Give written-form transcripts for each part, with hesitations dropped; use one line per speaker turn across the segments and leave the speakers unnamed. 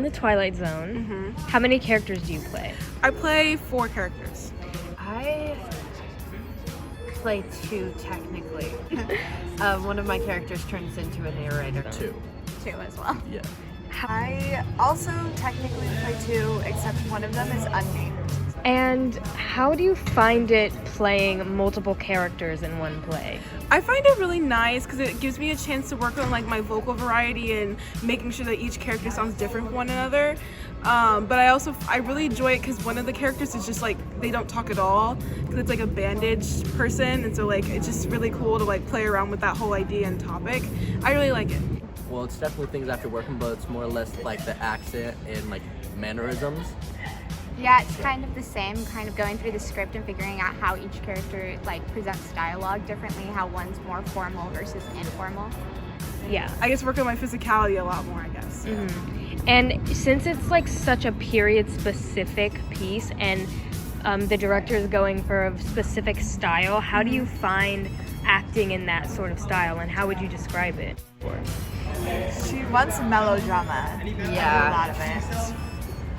in the Twilight Zone.
Mm-hmm.
How many characters do you play?
I play 4 characters.
I play 2 technically. One of my characters turns into a narrator.
2.
2 as well.
Yeah.
I also technically play 2, except one of them is unnamed.
And how do you find it playing multiple characters in one play?
I find it really nice because it gives me a chance to work on like my vocal variety and making sure that each character sounds different from one another. But I really enjoy it because one of the characters is just like, they don't talk at all because it's like a bandaged person, and so like it's just really cool to like play around with that whole idea and topic. I really like it.
Well, it's definitely things after working, but it's more or less like the accent and like mannerisms.
Yeah, it's kind of the same, kind of going through the script and figuring out how each character like presents dialogue differently, how one's more formal versus informal.
Yeah.
I guess work on my physicality a lot more, I guess.
Mm-hmm. And since it's like such a period specific piece and the director is going for a specific style, how do you find acting in that sort of style, and how would you describe it?
She wants melodrama.
Yeah.
A lot of it.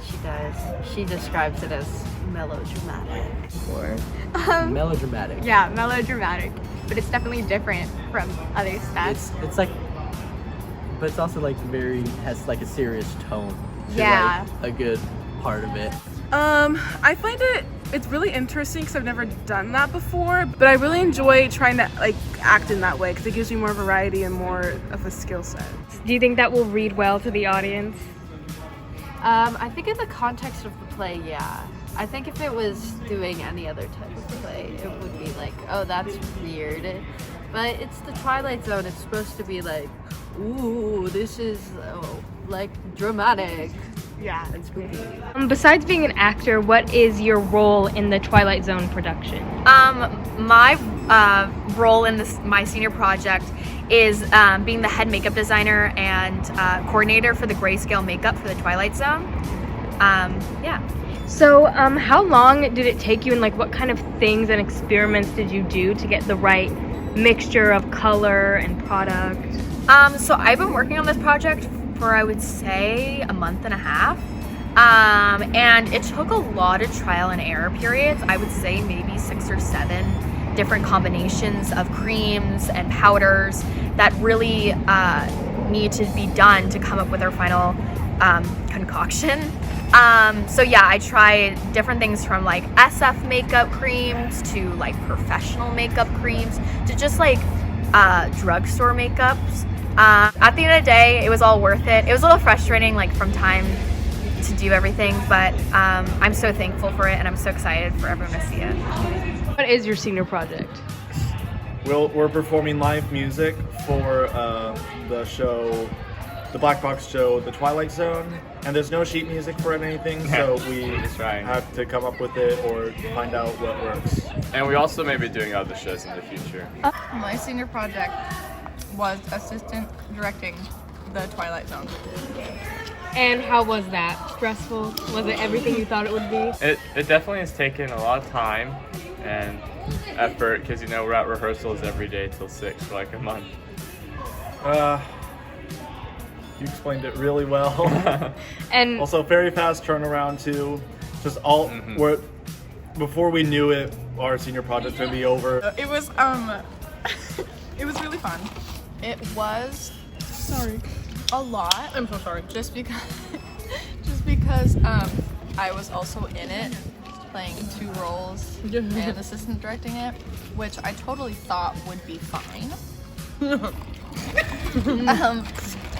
She does. She describes it as melodramatic.
Melodramatic.
Yeah, melodramatic, but it's definitely different from other stuff.
It's like, but it's also like has like a serious tone. To,
Yeah.
like, a good part of it.
I find it's really interesting because I've never done that before, but I really enjoy trying to like act in that way because it gives me more variety and more of a skill set.
Do you think that will read well to the audience?
I think in the context of the play, yeah. I think if it was doing any other type of play, it would be like, oh, that's weird. But it's the Twilight Zone. It's supposed to be like, ooh, this is like dramatic.
Yeah.
And spooky.
Besides being an actor, what is your role in the Twilight Zone production?
My role in my senior project is being the head makeup designer and coordinator for the grayscale makeup for the Twilight Zone. Yeah.
So, how long did it take you, and like what kind of things and experiments did you do to get the right mixture of color and product?
So I've been working on this project for, I would say, a month and a half. And it took a lot of trial and error periods. I would say maybe 6 or 7 different combinations of creams and powders that really need to be done to come up with our final concoction. So yeah, I tried different things from like SF makeup creams to like professional makeup creams to just like drugstore makeups. At the end of the day, it was all worth it. It was a little frustrating, like from time to do everything, but I'm so thankful for it, and I'm so excited for everyone to see it.
What is your senior project?
We're performing live music for the show, the black box show, The Twilight Zone, and there's no sheet music for anything, so we have to come up with it or find out what works.
And we also may be doing other shows in the future.
My senior project was assistant directing the Twilight Zone.
And how was that? Stressful? Was it everything you thought it would be?
It definitely has taken a lot of time and effort because, you know, we're at rehearsals every day till 6 for like a month.
You explained it really well.
And
also very fast turnaround too. Just all before we knew it, our senior project would be over.
It was it was really fun. It was a lot. I'm so sorry. Just because I was also in it, playing 2 roles and assistant directing it, which I totally thought would be fine.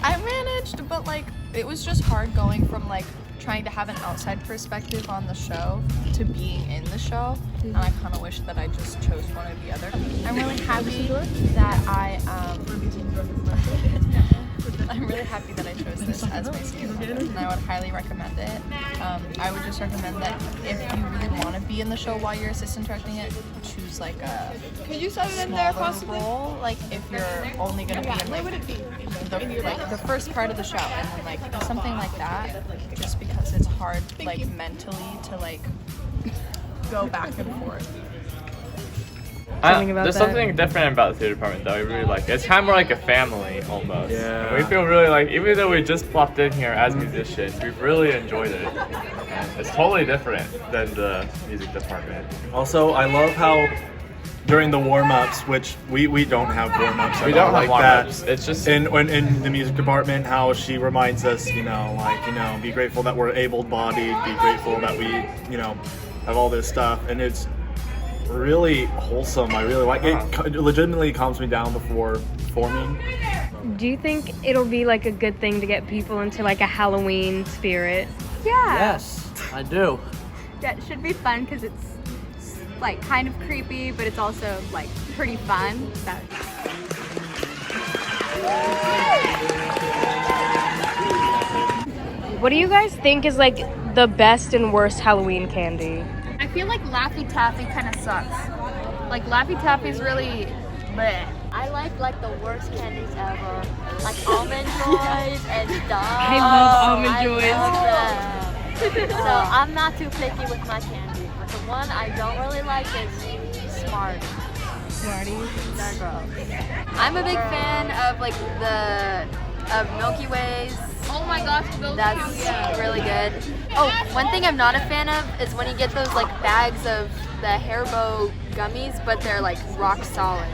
I managed, but like it was just hard going from like trying to have an outside perspective on the show to being in the show, and I kind of wish that I just chose one or the other. I'm really happy that I'm really happy that I chose this as my senior project, and I would highly recommend it. I would just recommend that if you really want to be in the show while you're assistant directing it, choose like a smaller role. Like if you're only gonna be in like the first part of the show, and then like something like that, just because it's hard like mentally to like go back and forth.
something about
There's
that?
something different about the theater department that we really like. It's kind of more like a family almost.
Yeah.
We feel really like, even though we just plopped in here as musicians, we've really enjoyed it. And it's totally different than the music department.
Also, I love how during the warm-ups, which we don't have warm-ups at
We don't
all
have
like that.
warm-ups. It's just
in the music department, how she reminds us, be grateful that we're able-bodied, be grateful that we, have all this stuff, and it's really wholesome. I really like it. It legitimately calms me down before performing.
Do you think it'll be like a good thing to get people into like a Halloween spirit?
Yeah.
Yes, I do.
Yeah, it should be fun because it's like kind of creepy, but it's also like pretty fun.
What do you guys think is like the best and worst Halloween candy?
I feel like Laffy Taffy kind of sucks. Like Laffy Taffy's really bleh.
I like the worst candies ever. Like Almond Joys and stuff.
I love Almond Joys.
So I'm not too picky with my candy. But the one I don't really like is Smarties.
Smarties?
They're gross.
I'm a big fan of like of Milky Ways.
Oh my gosh, those
That's really good. Oh, one thing I'm not a fan of is when you get those like bags of the Haribo gummies, but they're like rock solid.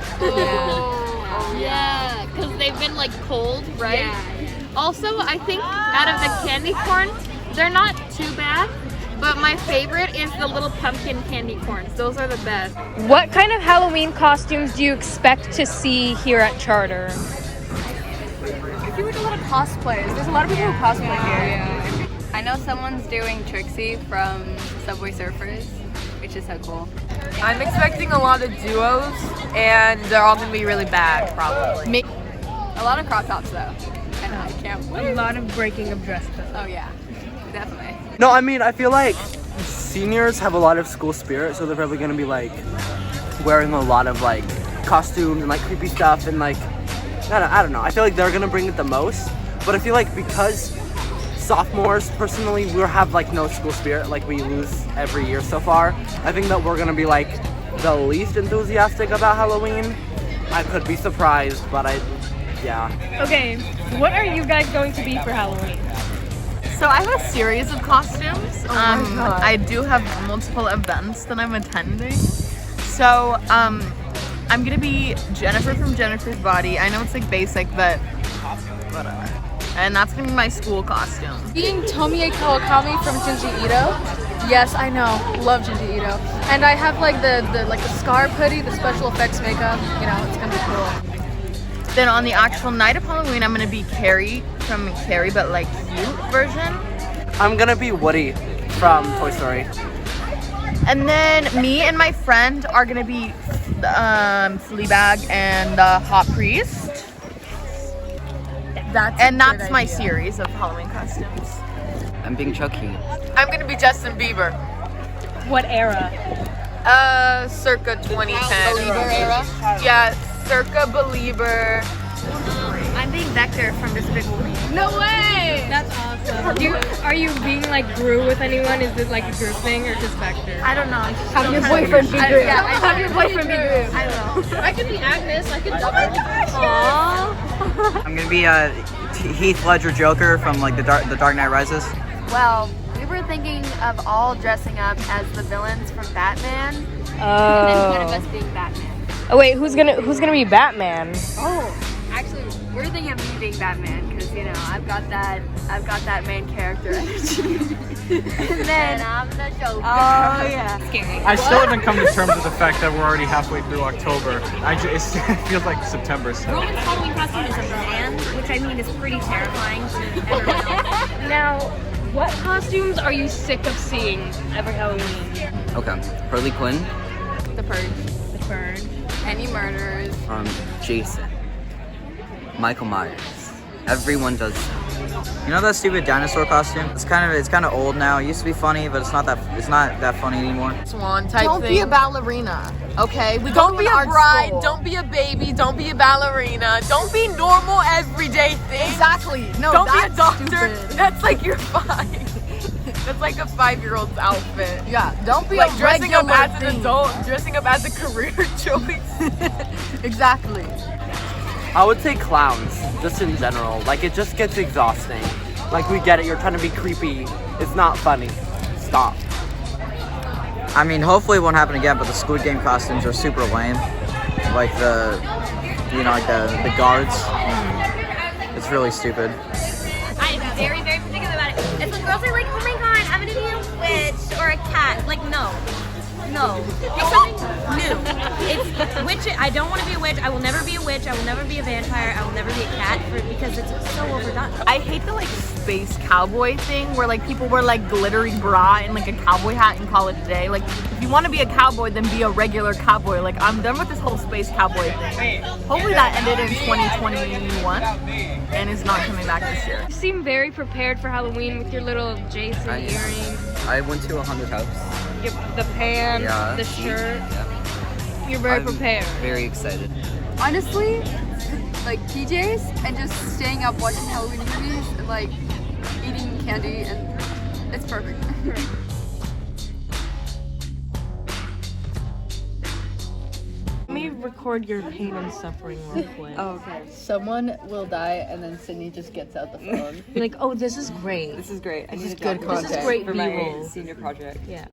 Yeah, because they've been like cold, right? Yeah. Also, I think out of the candy corn, they're not too bad. But my favorite is the little pumpkin candy corns. Those are the best.
What kind of Halloween costumes do you expect to see here at Charter?
I feel like a lot of cosplayers. There's a lot of people who cosplay here.
Yeah. I know someone's doing Trixie from Subway Surfers, which is so cool.
I'm expecting a lot of duos, and they're all gonna be really bad, probably.
A lot of crop tops though. And I can't wait.
A lot of breaking of dress codes.
Oh yeah, definitely.
No, I mean, I feel like seniors have a lot of school spirit, so they're probably gonna be like wearing a lot of like costumes and like creepy stuff and like, I don't know. I feel like they're gonna bring it the most, but I feel like because sophomores, personally, we have like no school spirit, like we lose every year so far. I think that we're gonna be like the least enthusiastic about Halloween. I could be surprised, but yeah.
Okay, what are you guys going to be for Halloween?
So I have a series of costumes. I do have multiple events that I'm attending. So I'm gonna be Jennifer from Jennifer's Body. I know it's like basic, but whatever. And that's gonna be my school costume.
Being Tomie Kawakami from Junji Ito. Yes, I know. Love Junji Ito. And I have like the scarf hoodie, the special effects makeup. It's gonna be cool.
Then on the actual night of Halloween, I'm gonna be Carrie from Carrie, but like cute version.
I'm gonna be Woody from Toy Story.
And then me and my friend are gonna be Fleabag and the Hot Priest. That's my series of Halloween costumes.
I'm being Chucky.
I'm gonna be Justin Bieber.
What era?
Circa 2010.
Belieber era?
Yeah, circa Belieber.
I'm being Vector from Despicable Me.
No way!
That's awesome. Are you being like Gru with anyone? Is it like a group thing or just Vector?
I don't know.
Have your boyfriend be Gru.
Have your boyfriend be Gru. I will.
I could be Agnes. I could double.
Aww.
I'm gonna be Heath Ledger Joker from like the Dark Knight Rises.
Well, we were thinking of all dressing up as the villains from Batman.
Oh.
And then one of us being Batman.
Oh wait, who's gonna be Batman?
Oh, actually, we're thinking of me being Batman because I've got that main character energy. And then I'm the Joker. Oh yeah,
scary. I still haven't come to terms with the fact that we're already halfway through October. It feels like September. So.
Roman's Halloween costume is a man, which I mean is pretty terrifying to everyone else.
Now, what costumes are you sick of seeing every Halloween?
Okay, Harley Quinn.
The Purge.
The Purge.
Any murders.
Jason. Michael Myers. Everyone does. You know that stupid dinosaur costume? It's kind of old now. It used to be funny, but it's not that funny anymore.
Swan type
Don't
thing.
be a ballerina, okay? We
Don't
go
be
to
a
an art
bride.
school.
Don't be a baby. Don't be a ballerina. Don't be normal everyday things.
Exactly. No,
don't be a
that's
doctor.
stupid.
That's like you're fine. That's like a 5-year-old's outfit.
Yeah, don't be
like
a
dressing up
regular
as an adult, dressing up as a career choice.
Exactly.
I would say clowns, just in general. Like, it just gets exhausting. Like, we get it, you're trying to be creepy. It's not funny. Stop.
I mean, hopefully it won't happen again, but the Squid Game costumes are super lame. Like the guards. It's really stupid.
I'm very, very particular about it. If the girls are like, oh my god, I'm gonna be a witch or a cat, like, no. No. Pick something new. It's witch. I don't want to be a witch. I will never be a witch. I will never be a vampire. I will never be a cat because it's so overdone.
I hate the like space cowboy thing where like people wear like glittery bra and like a cowboy hat and call it a day. Like if you want to be a cowboy, then be a regular cowboy. Like I'm done with this whole space cowboy thing. Hopefully that ended in 2021 and is not coming back this year.
You seem very prepared for Halloween with your little Jason earring.
I went to a haunted house.
The pants, the shirt.
Yeah.
You're very prepared.
Very excited.
Honestly, like PJs and just staying up watching Halloween movies and like eating candy, and it's perfect.
Let me record your pain and suffering real quick.
Oh, okay. Someone will die, and then Sydney just gets out the phone.
Be like, oh, this is great.
This is great. I
This
need
is
a job.
good content. This is great
for my
B-roll.
senior project.
Yeah.